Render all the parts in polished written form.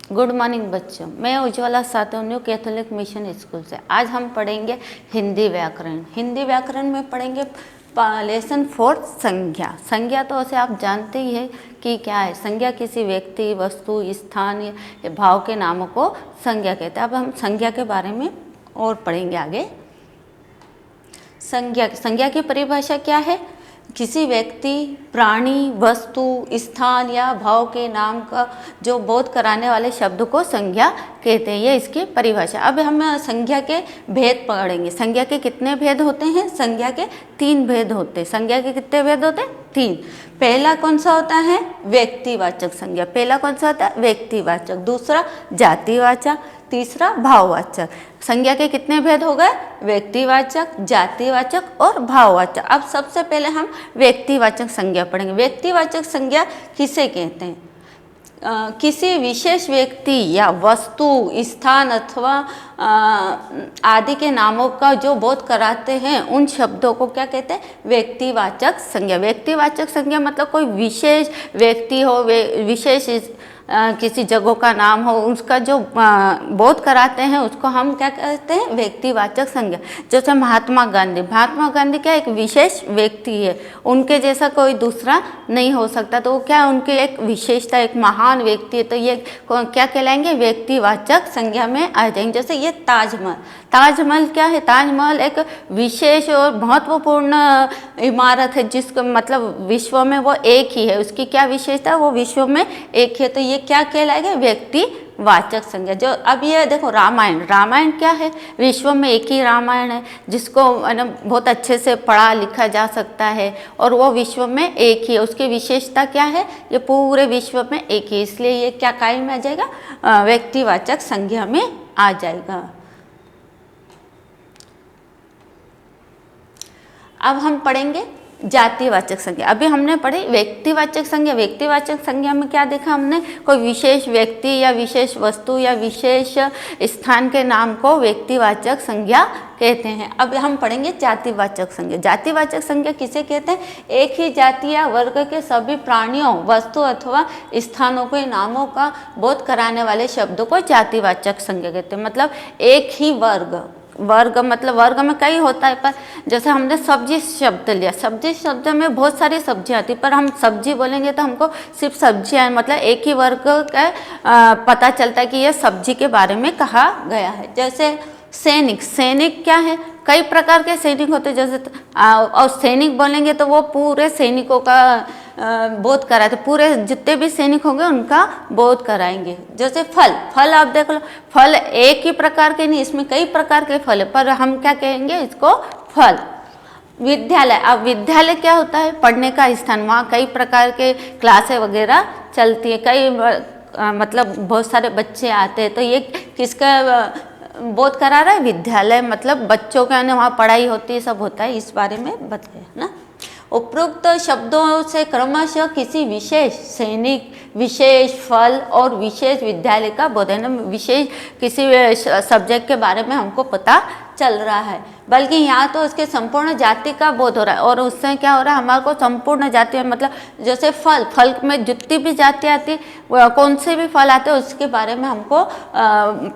Good morning बच्चों, मैं Ujjwala Satav new Catholic mission school से। आज हम पढ़ेंगे हिंदी व्याकरण। हिंदी व्याकरण में पढ़ेंगे लेसन 4 संज्ञा। संज्ञा तो उसे आप जानते ही है कि क्या है। संज्ञा किसी व्यक्ति, वस्तु, स्थान या भाव के नामों को संज्ञा कहते हैं। अब हम संज्ञा के बारे में और पढ़ेंगे आगे। संज्ञा की परिभाषा क्या है? किसी व्यक्ति, प्राणी, वस्तु, स्थान या भाव के नाम का जो बोध कराने वाले शब्द को संज्ञा कहते हैं। ये इसकी परिभाषा। अब हम संज्ञा के भेद पढ़ेंगे। संज्ञा के कितने भेद होते हैं? संज्ञा के 3 भेद होते हैं। संज्ञा के कितने भेद होते हैं? 3। पहला कौन सा होता है? व्यक्तिवाचक संज्ञा। पहला कौन सा होता है? व्यक्तिवाचक। दूसरा जातिवाचक, तीसरा भाववाचक। संज्ञा के कितने भेद हो गए? व्यक्तिवाचक, जातिवाचक और भाववाचक। अब सबसे पहले हम व्यक्तिवाचक संज्ञा पढ़ेंगे। व्यक्तिवाचक संज्ञा किसे कहते हैं? किसी विशेष व्यक्ति या वस्तु, स्थान अथवा आदि के नामों का जो बोध कराते हैं उन शब्दों को क्या कहते हैं? व्यक्तिवाचक संज्ञा। व्यक्तिवाचक संज्ञा मतलब कोई विशेष व्यक्ति हो, विशेष किसी जगह का नाम हो, उसका जो बोध कराते हैं उसको हम क्या कहते हैं? व्यक्तिवाचक संज्ञा। जैसे महात्मा गांधी। महात्मा गांधी क्या एक विशेष व्यक्ति है, उनके जैसा कोई दूसरा नहीं हो सकता, तो क्या उनकी एक विशेषता, एक महान व्यक्ति है, तो ये क्या कहलाएंगे? व्यक्तिवाचक संज्ञा में आ जाएंगे। जैसे ये ताजमहल। ताजमहल क्या है? ताजमहल एक विशेष और महत्वपूर्ण इमारत है, जिसको मतलब विश्व में वो एक ही है। उसकी क्या विशेषता है? वो विश्व में एक है, तो ये क्या कहलाएगा? व्यक्तिवाचक संज्ञा। जो अब ये देखो रामायण। रामायण क्या है? विश्व में एक ही रामायण है, जिसको बहुत अच्छे से पढ़ा लिखा जा सकता है और वो विश्व में एक ही है। उसकी विशेषता क्या है? ये पूरे विश्व में एक ही, इसलिए ये क्या कायम में आ जाएगा? व्यक्तिवाचक संज्ञा में आ जाएगा। अब हम पढ़ेंगे जातिवाचक संज्ञा। अभी हमने पढ़ी व्यक्तिवाचक संज्ञा। व्यक्तिवाचक संज्ञा में क्या देखा हमने? कोई विशेष व्यक्ति या विशेष वस्तु या विशेष स्थान के नाम को व्यक्तिवाचक संज्ञा कहते हैं। अब हम पढ़ेंगे जातिवाचक संज्ञा। जातिवाचक संज्ञा किसे कहते हैं? एक ही जाति या वर्ग के सभी प्राणियों, वस्तु अथवा स्थानों के नामों का बोध कराने वाले शब्दों को जातिवाचक संज्ञा कहते हैं। मतलब एक ही वर्ग मतलब वर्ग में कई होता है, पर जैसे हमने सब्जी शब्द लिया। सब्जी शब्द में बहुत सारी सब्जियाँ आती, पर हम सब्जी बोलेंगे तो हमको सिर्फ सब्जियाँ, मतलब एक ही वर्ग का पता चलता है कि यह सब्जी के बारे में कहा गया है। जैसे सैनिक। सैनिक क्या है? कई प्रकार के सैनिक होते हैं। जैसे और सैनिक बोलेंगे तो वो पूरे सैनिकों का बोध कराते, पूरे जितने भी सैनिक होंगे उनका बोध कराएंगे। जैसे फल। फल आप देख लो, फल एक ही प्रकार के नहीं, इसमें कई प्रकार के फल है, पर हम क्या कहेंगे इसको? फल। विद्यालय। अब विद्यालय क्या होता है? पढ़ने का स्थान। वहाँ कई प्रकार के क्लासें वगैरह चलती है, कई मतलब बहुत सारे बच्चे आते हैं, तो ये किसका बोध करा रहा है? विद्यालय। मतलब बच्चों के वहाँ पढ़ाई होती है, सब होता है, इस बारे में बताया ना। उपरोक्त शब्दों से क्रमशः किसी विशेष सैनिक, विशेष फल और विशेष विद्यालय का बोध है ना। विशेष किसी सब्जेक्ट के बारे में हमको पता चल रहा है, बल्कि यहाँ तो उसके संपूर्ण जाति का बोध हो रहा है। और उससे क्या हो रहा है? हमारे को संपूर्ण जाति, मतलब जैसे फल। फल में जितनी भी जाति आती, कौन से भी फल आते हैं उसके बारे में हमको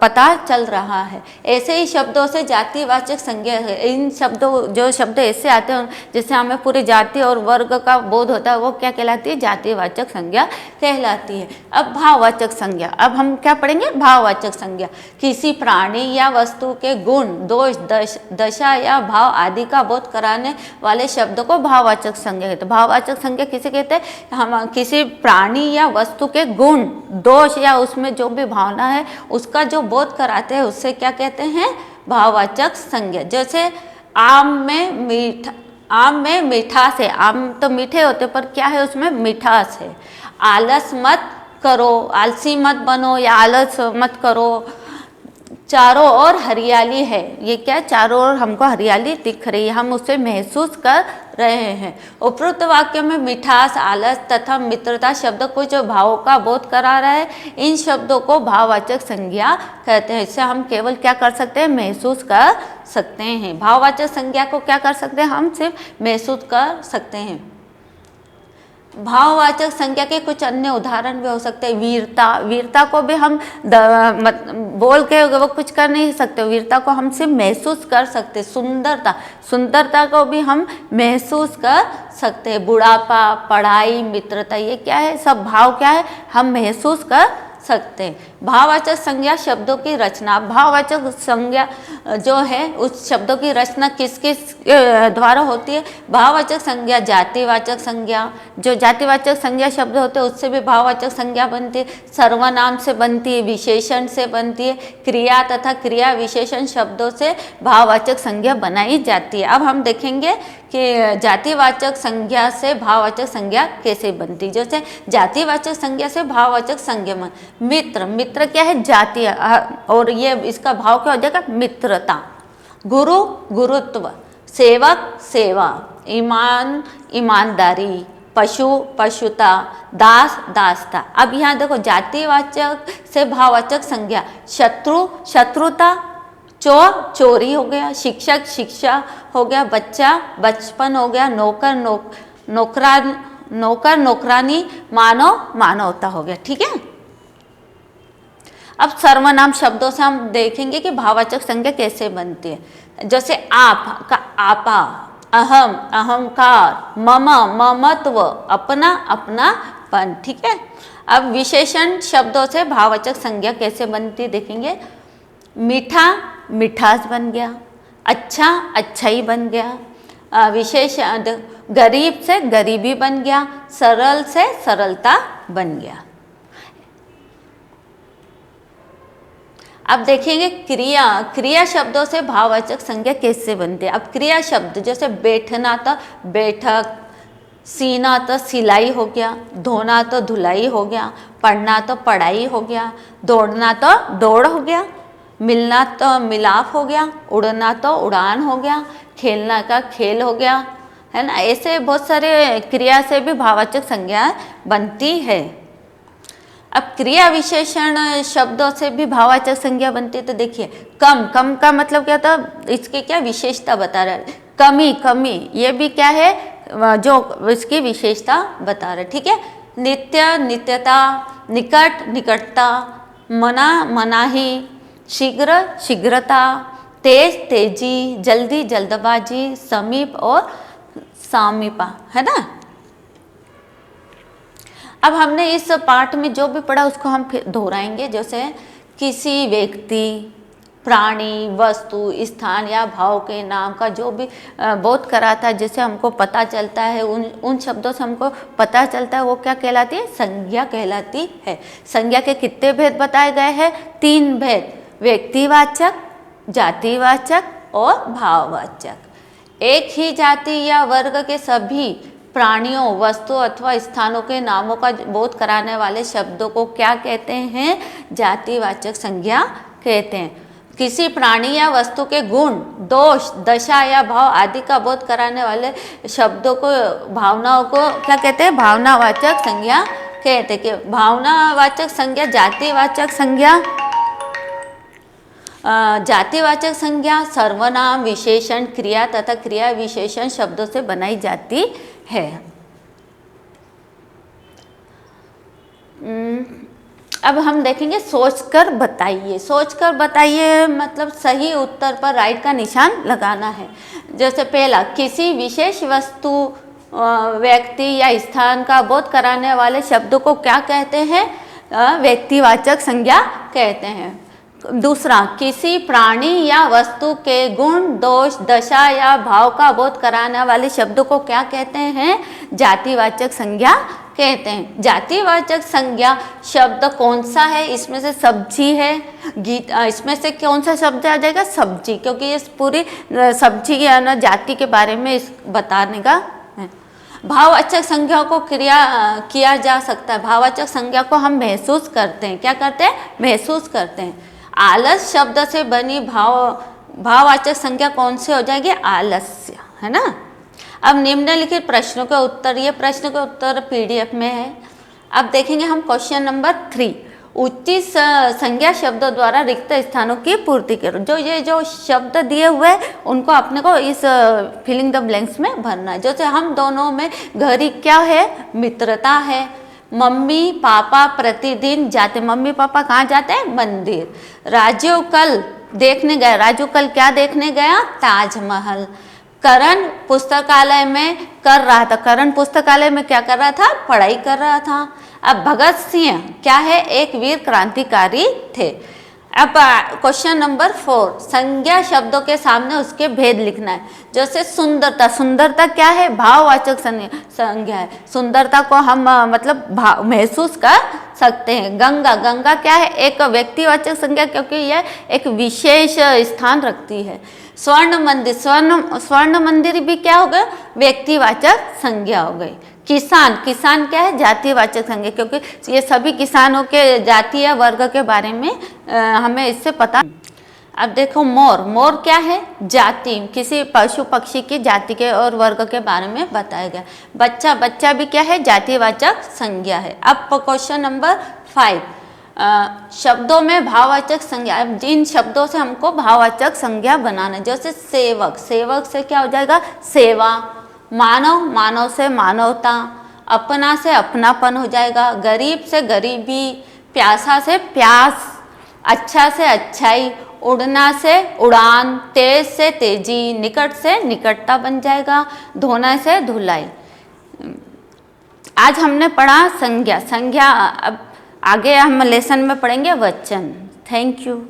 पता चल रहा है। ऐसे ही शब्दों से जातिवाचक संज्ञा है। इन शब्दों, जो शब्द ऐसे आते हैं जिससे हमें पूरी जाति और वर्ग का बोध होता है, वो क्या कहलाती है? जातिवाचक संज्ञा कहलाती है। अब भाववाचक संज्ञा। अब हम क्या पढ़ेंगे? भाववाचक संज्ञा। किसी प्राणी या वस्तु के गुण, दोष, दशा या भाव आदि का बोध कराने वाले शब्द को भाववाचक संज्ञा कहते हैं। भाववाचक संज्ञा किसे कहते हैं? हम किसी प्राणी या वस्तु के गुण, दोष या उसमें जो भी भावना है उसका जो बोध कराते हैं उससे क्या कहते हैं? भाववाचक संज्ञा। जैसे आम में मिठास है। आम तो मीठे होते, पर क्या है उसमें? मिठास है। आलस मत करो, आलसी मत बनो या आलस मत करो। चारों ओर हरियाली है। ये क्या? चारों ओर हमको हरियाली दिख रही है, हम उसे महसूस कर रहे हैं। उपरोक्त वाक्य में मिठास, आलस तथा मित्रता शब्द कुछ भावों का बोध करा रहा है। इन शब्दों को भाववाचक संज्ञा कहते हैं। इससे हम केवल क्या कर सकते हैं? महसूस कर सकते हैं। भाववाचक संज्ञा को क्या कर सकते हैं? हम सिर्फ महसूस कर सकते हैं। भाववाचक संज्ञा के कुछ अन्य उदाहरण भी हो सकते हैं। वीरता, वीरता को भी हम बोल के वो कुछ कर नहीं सकते, वीरता को हम सिर्फ महसूस कर सकते। सुंदरता, सुंदरता को भी हम महसूस कर सकते हैं। बुढ़ापा, पढ़ाई, मित्रता, ये क्या है, सब भाव क्या है, हम महसूस कर सकते हैं। भाववाचक संज्ञा शब्दों की रचना, भाववाचक संज्ञा जो है उस शब्दों की रचना किस किस द्वारा होती है। भाववाचक संज्ञा जातिवाचक संज्ञा, जो जातिवाचक संज्ञा शब्द होते हैं उससे भी भाववाचक संज्ञा बनती है। सर्वनाम से बनती है, विशेषण से बनती है। क्रिया तथा क्रिया विशेषण शब्दों से भाववाचक संज्ञा बनाई जाती है। अब हम देखेंगे कि जातिवाचक संज्ञा से भाववाचक संज्ञा कैसे बनती है। जैसे जातिवाचक संज्ञा से भाववाचक संज्ञा बन, मित्र, मित्र क्या है, जाति, और ये इसका भाव क्या हो जाएगा, मित्रता। गुरु, गुरुत्व। सेवक, सेवा। ईमान, ईमानदारी। पशु, पशुता। दास, दासता। अब यहाँ देखो जातिवाचक से भाववाचक संज्ञा, शत्रु, शत्रुता। चोर, चोरी हो गया। शिक्षक, शिक्षा हो गया। बच्चा, बचपन हो गया। नौकर, नौकर, नौकरानी। मानव, मानवता हो गया। ठीक है। अब सर्वनाम शब्दों से हम देखेंगे कि भाववाचक संज्ञा कैसे बनती है। जैसे आप का आपा, अहम, अहंकार, मम, ममत्व, अपना, अपनापन। ठीक है। अब विशेषण शब्दों से भाववाचक संज्ञा कैसे बनती देखेंगे। मीठा, मिठास बन गया। अच्छा, अच्छाई बन गया। विशेष, गरीब से गरीबी बन गया। सरल से सरलता बन गया। अब देखेंगे क्रिया, क्रिया शब्दों से भाववाचक संज्ञा कैसे बनती है। अब क्रिया शब्द जैसे बैठना तो बैठक, सीना तो सिलाई हो गया। धोना तो धुलाई हो गया। पढ़ना तो पढ़ाई हो गया। दौड़ना तो दौड़ हो गया। मिलना तो मिलाप हो गया। उड़ना तो उड़ान हो गया। खेलना का खेल हो गया, है ना। ऐसे बहुत सारे क्रिया से भी भाववाचक संज्ञा बनती है। अब क्रिया विशेषण शब्दों से भी भाववाचक संज्ञा बनती है। तो देखिए, कम, कम का मतलब क्या था, इसकी क्या विशेषता बता रहा है। कमी, कमी, ये भी क्या है, जो इसकी विशेषता बता रहा है। ठीक है। नित्य, नित्यता। निकट, निकटता। मना, मनाही। शीघ्र, शीघ्रता। तेज, तेजी। जल्दी, जल्दबाजी। समीप और सामीपा, है ना। अब हमने इस पाठ में जो भी पढ़ा उसको हम फिर दोहराएंगे। जैसे किसी व्यक्ति, प्राणी, वस्तु, स्थान या भाव के नाम का जो भी बोध करा था, जिसे हमको पता चलता है, उन शब्दों से हमको पता चलता है, वो क्या कहलाती है, संज्ञा कहलाती है। संज्ञा के कितने भेद बताए गए हैं, 3 भेद, व्यक्तिवाचक, जातिवाचक और भाववाचक। एक ही जाति या वर्ग के सभी प्राणियों, वस्तु अथवा स्थानों के नामों का बोध कराने वाले शब्दों को क्या कहते हैं, जातिवाचक संज्ञा कहते हैं। किसी प्राणी या वस्तु के गुण, दोष, दशा या भाव आदि का बोध कराने वाले शब्दों को, भावनाओं को क्या कहते हैं, भावनावाचक संज्ञा कहते हैं। कि भावनावाचक संज्ञा जातिवाचक संज्ञा, जातिवाचक संज्ञा सर्वनाम, विशेषण, क्रिया तथा क्रिया विशेषण शब्दों से बनाई जाती है। अब हम देखेंगे सोचकर बताइए। सोचकर बताइए मतलब सही उत्तर पर राइट का निशान लगाना है। जैसे पहला, किसी विशेष वस्तु, व्यक्ति या स्थान का बोध कराने वाले शब्दों को क्या कहते हैं, व्यक्तिवाचक संज्ञा कहते हैं। दूसरा, किसी प्राणी या वस्तु के गुण, दोष, दशा या भाव का बोध कराने वाले शब्दों को क्या कहते हैं, जातिवाचक संज्ञा कहते हैं। जातिवाचक संज्ञा शब्द कौन सा है, इसमें से सब्जी है, इसमें से कौन सा शब्द आ जाएगा, सब्जी, क्योंकि इस पूरी सब्जी या ना जाति के बारे में इस बताने का है। भाववाचक संज्ञा को किया जा सकता है। भाववाचक संज्ञा को हम महसूस करते हैं। क्या करते हैं, महसूस करते हैं। आलस शब्द से बनी भाववाचक संज्ञा कौन सी हो जाएगी, आलस्य, है ना। अब निम्नलिखित प्रश्नों के उत्तर, ये प्रश्न के उत्तर PDF में है। अब देखेंगे हम क्वेश्चन नंबर 3, उचित संज्ञा शब्दों द्वारा रिक्त स्थानों की पूर्ति करो। जो शब्द दिए हुए हैं उनको अपने को इस फिलिंग द ब्लैंक्स में भरना है। जैसे हम दोनों में गहरी क्या है, मित्रता है। मम्मी पापा प्रतिदिन जाते, मम्मी पापा कहाँ जाते हैं, मंदिर। राजू कल देखने गया, राजू कल क्या देखने गया, ताजमहल। करण पुस्तकालय में कर रहा था, करण पुस्तकालय में क्या कर रहा था, पढ़ाई कर रहा था। अब भगत सिंह क्या है, एक वीर क्रांतिकारी थे। अब क्वेश्चन नंबर 4, संज्ञा शब्दों के सामने उसके भेद लिखना है। जैसे सुंदरता, सुंदरता क्या है, भाववाचक संज्ञा है। सुंदरता को हम मतलब भाव महसूस कर सकते हैं। गंगा, गंगा क्या है, एक व्यक्तिवाचक संज्ञा क्योंकि यह एक विशेष स्थान रखती है। स्वर्ण मंदिर, स्वर्ण मंदिर भी क्या हो गया, व्यक्तिवाचक संज्ञा हो गई। किसान, किसान क्या है, जातिवाचक संज्ञा क्योंकि ये सभी किसानों के जाति या वर्ग के बारे में हमें इससे पता। अब देखो मोर, मोर क्या है, जाति, किसी पशु पक्षी की जाति के और वर्ग के बारे में बताया गया। बच्चा, बच्चा भी क्या है, जातिवाचक संज्ञा है। अब क्वेश्चन नंबर 5, शब्दों में भाववाचक संज्ञा। जिन शब्दों से हमको भाववाचक संज्ञा बनाना है, जैसे सेवक, सेवक से क्या हो जाएगा, सेवा। मानव, मानव से मानवता। अपना से अपनापन हो जाएगा। गरीब से गरीबी। प्यासा से प्यास। अच्छा से अच्छाई। उड़ना से उड़ान। तेज से तेजी। निकट से निकटता बन जाएगा। धोना से धुलाई। आज हमने पढ़ा संज्ञा, संज्ञा। अब आगे हम लेसन में पढ़ेंगे वचन। Thank you.